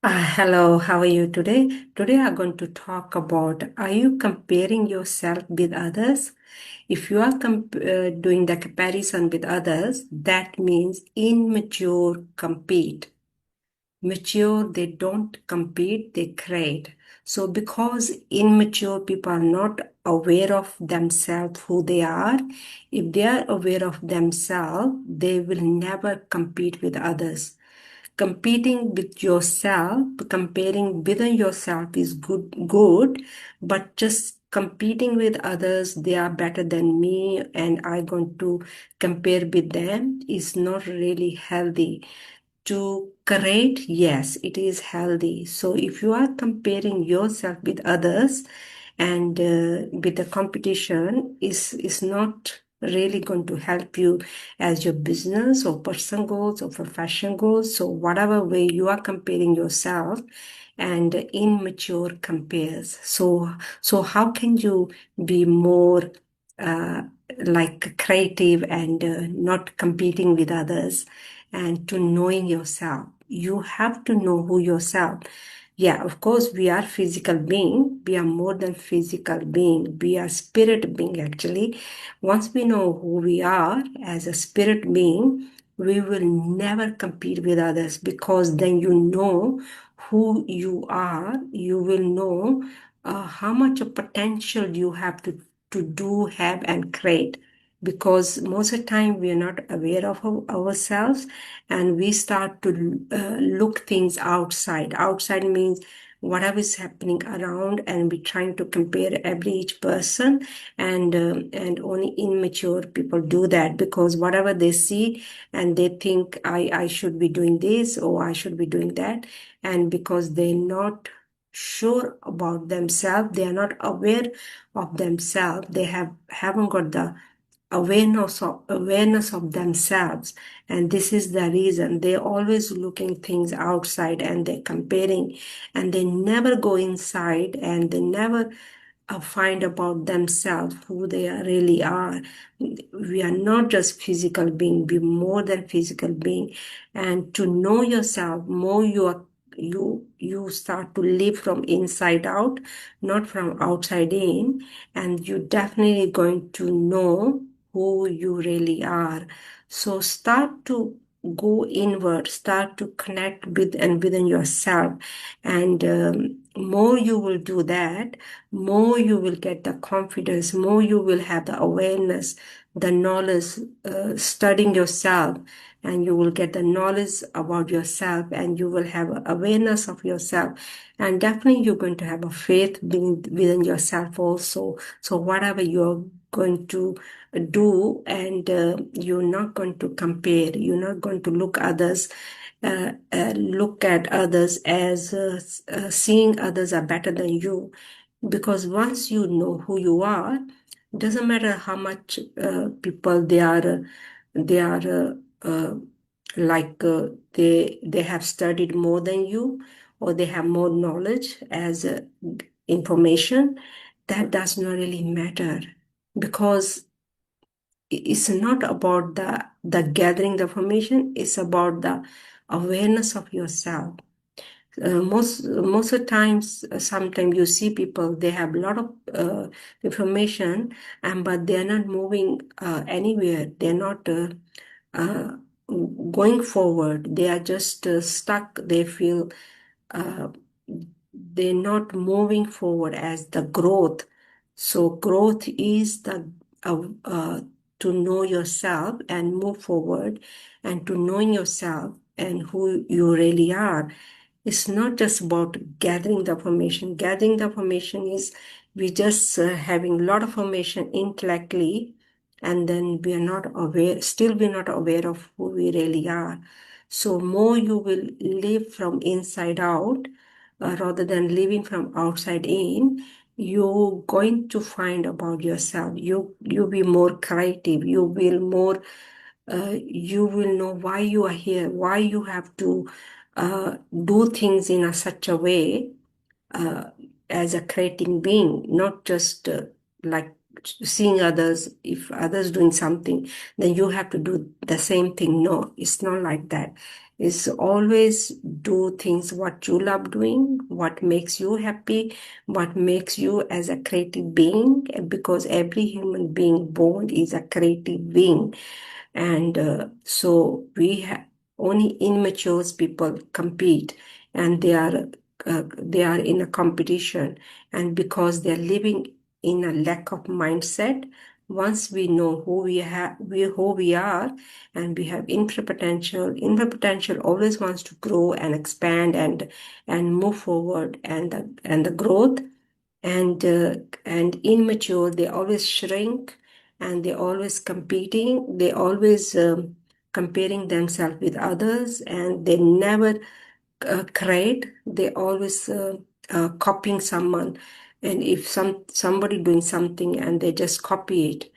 Hello, how are you today? Today I'm going to talk about, are you comparing yourself with others? If you are doing the comparison with others, that means immature compete. Mature, they don't compete, they create. So because immature people are not aware of themselves, who they are, if they are aware of themselves, they will never compete with others. Competing with yourself, comparing within yourself is good, but just competing with others, they are better than me, and I'm going to compare with them is not really healthy. To create, yes, it is healthy. So if you are comparing yourself with others and with the competition is not really going to help you as your business or personal goals or profession goals. So whatever way you are comparing yourself and immature compares. So how can you be more uh, like creative and not competing with others and to knowing yourself? You have to know who yourself. Yeah, of course, we are physical being. We are more than physical being. We are spirit being, actually. Once we know who we are as a spirit being, we will never compete with others because then you know who you are. You will know how much of potential you have to do, have, and create. Because most of the time we are not aware of ourselves and we start to look things outside. Outside means whatever is happening around, and we're trying to compare every each person, and only immature people do that because whatever they see and they think I should be doing this or I should be doing that, and because they're not sure about themselves, they are not aware of themselves, they haven't got the awareness of themselves, and this is the reason they're always looking things outside and they're comparing, and they never go inside and they never find about themselves who they really are. We are not just physical being, we're more than physical being. And to know yourself more, you start to live from inside out, not from outside in, and you're definitely going to know who you really are. So start to go inward, start to connect with and within yourself, and more you will do that, more you will get the confidence, more you will have the awareness, the knowledge, studying yourself, and you will get the knowledge about yourself, and you will have awareness of yourself, and definitely you're going to have a faith within yourself also. So whatever you're going to do, and you're not going to compare, you're not going to look at others as seeing others are better than you, because once you know who you are, doesn't matter how much people they are like they have studied more than you, or they have more knowledge as information. That does not really matter, because it's not about the gathering the information, it's about the awareness of yourself. Most of the times, sometimes you see people, they have a lot of information, and but they're not moving anywhere. They're not uh, going forward. They are just stuck. They feel uh, they're not moving forward as the growth. So growth is the to know yourself and move forward, and to knowing yourself and who you really are. It's not just about gathering the information. Gathering the information is we just having a lot of information intellectually, and then we are not aware, still we're not aware of who we really are. So more you will live from inside out rather than living from outside in, you're going to find about yourself. You be more creative. You will know why you are here, why you have to do things in such a way uh, as a creating being, not just like seeing others, if others doing something, then you have to do the same thing. No, it's not like that. It's always do things what you love doing, what makes you happy, what makes you as a creative being, because every human being born is a creative being. And so we have only immature people compete, and they are in a competition, and because they're living in a lack of mindset. Once we know who we are, and we have infinite potential always wants to grow and expand and move forward, and the growth, and immature, they always shrink, and they always competing, they always comparing themselves with others, and they never create, they always copying someone. And if somebody doing something and they just copy it,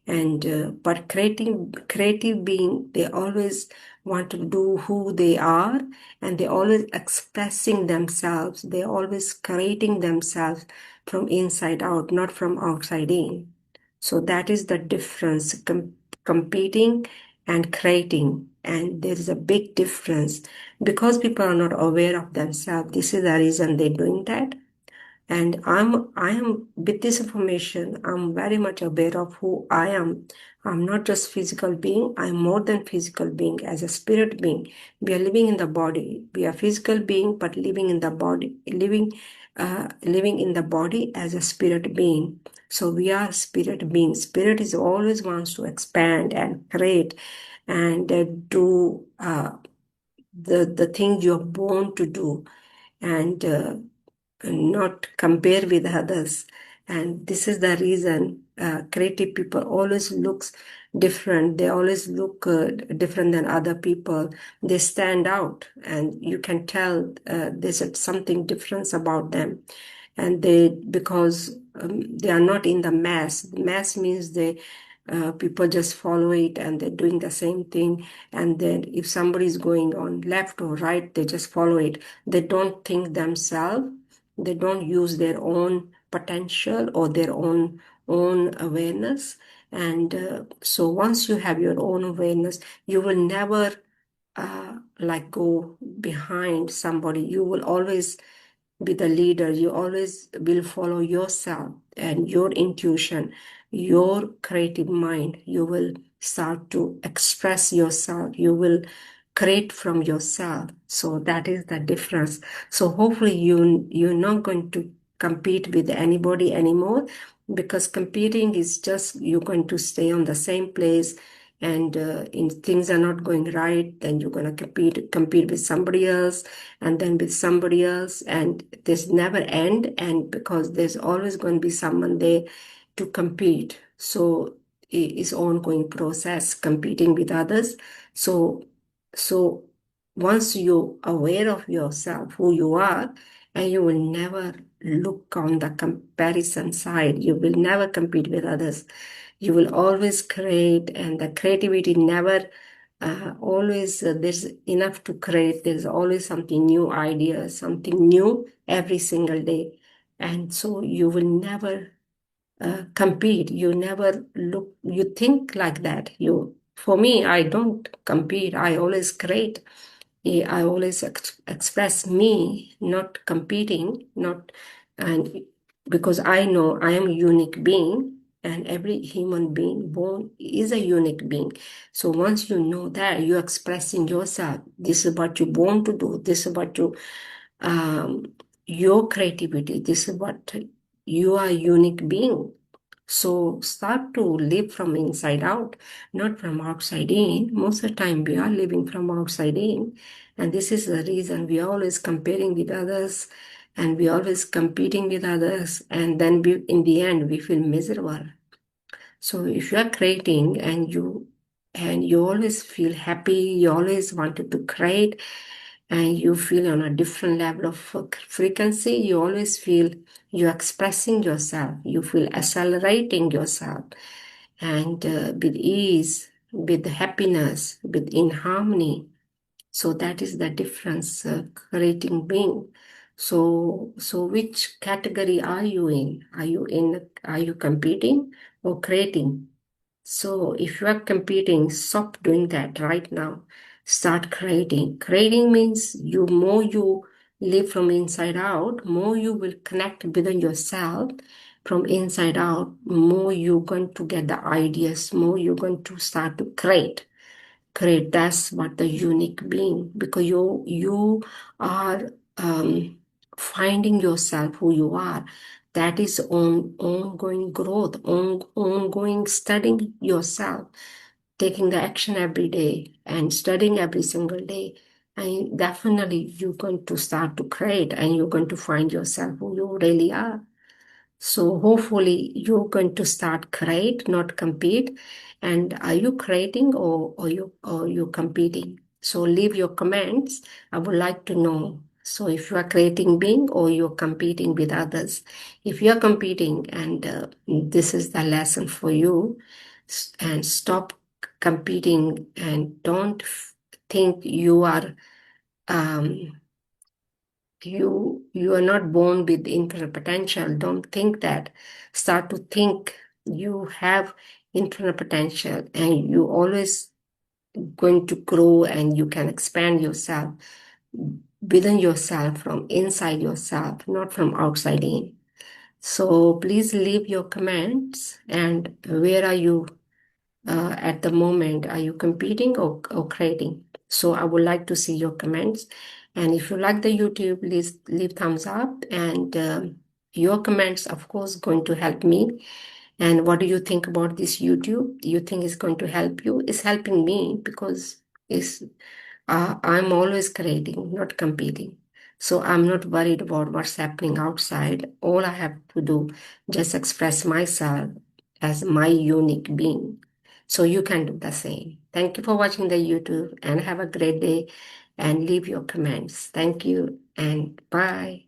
and but creative being, they always want to do who they are, and they always expressing themselves, they always creating themselves from inside out, not from outside in. So that is the difference, competing and creating, and there is a big difference. Because people are not aware of themselves, this is the reason they're doing that. And I am with this information, I'm very much aware of who I am. I'm not just physical being, I'm more than physical being. As a spirit being, we are living in the body. We are physical being, but living in the body, living in the body as a spirit being. So we are spirit beings. Spirit is always wants to expand and create, and do the things you're born to do, and not compare with others. And this is the reason creative people always looks different. They always look different than other people. They stand out, and you can tell there's something different about them. And they, because they are not in the mass. Mass means they people just follow it, and they're doing the same thing. And then if somebody is going on left or right, they just follow it. They don't think themselves, they don't use their own potential or their own awareness. And so once you have your own awareness, you will never like go behind somebody. You will always be the leader. You always will follow yourself and your intuition, your creative mind. You will start to express yourself. You will create from yourself. So that is the difference. So hopefully you're not going to compete with anybody anymore, because competing is just you're going to stay on the same place, and in things are not going right, then you're going to compete with somebody else, and then with somebody else, and there's never end. And because there's always going to be someone there to compete, so it's ongoing process competing with others. So once you're aware of yourself, who you are, and you will never look on the comparison side, you will never compete with others. You will always create, and the creativity never always there's enough to create. There's always something new idea, something new every single day. And so you will never compete. You never look, you think like that. For me, I don't compete. I always create. I always express me, not competing, not, and because I know I am a unique being, and every human being born is a unique being. So once you know that, you're expressing yourself. This is what you're born to do. This is what um, your creativity. This is what you are a unique being. So start to live from inside out, not from outside in. Most of the time we are living from outside in. And this is the reason we are always comparing with others, and we are always competing with others. And then in the end, we feel miserable. So if you are creating, and you always feel happy, you always wanted to create, and you feel on a different level of frequency, you always feel you're expressing yourself, you feel accelerating yourself, and with ease, with happiness, with in harmony. So that is the difference, creating being. So which category are you in? Are you competing or creating? So if you are competing, stop doing that right now. Start creating. Creating means you more you live from inside out, more you will connect within yourself from inside out, more you're going to get the ideas, more you're going to start to create. That's what the unique being, because you are finding yourself who you are. That is ongoing growth, ongoing studying yourself, taking the action every day and studying every single day. And definitely you're going to start to create, and you're going to find yourself who you really are. So hopefully you're going to start create, not compete. And are you creating, or you competing? So leave your comments. I would like to know. So if you are creating being, or you're competing with others. If you are competing, and this is the lesson for you, and stop competing, and don't think you are um, you are not born with infinite potential. Don't think that. Start to think you have infinite potential, and you always going to grow, and you can expand yourself within yourself, from inside yourself, not from outside in. So please leave your comments, and where are you at the moment? Are you competing, or creating? So I would like to see your comments. And if you like the YouTube, please leave thumbs up. And your comments, of course, going to help me. And what do you think about this YouTube? You think it's going to help you? It's helping me, because I'm always creating, not competing. So I'm not worried about what's happening outside. All I have to do, just express myself as my unique being. So you can do the same. Thank you for watching the YouTube, and have a great day, and leave your comments. Thank you, and bye.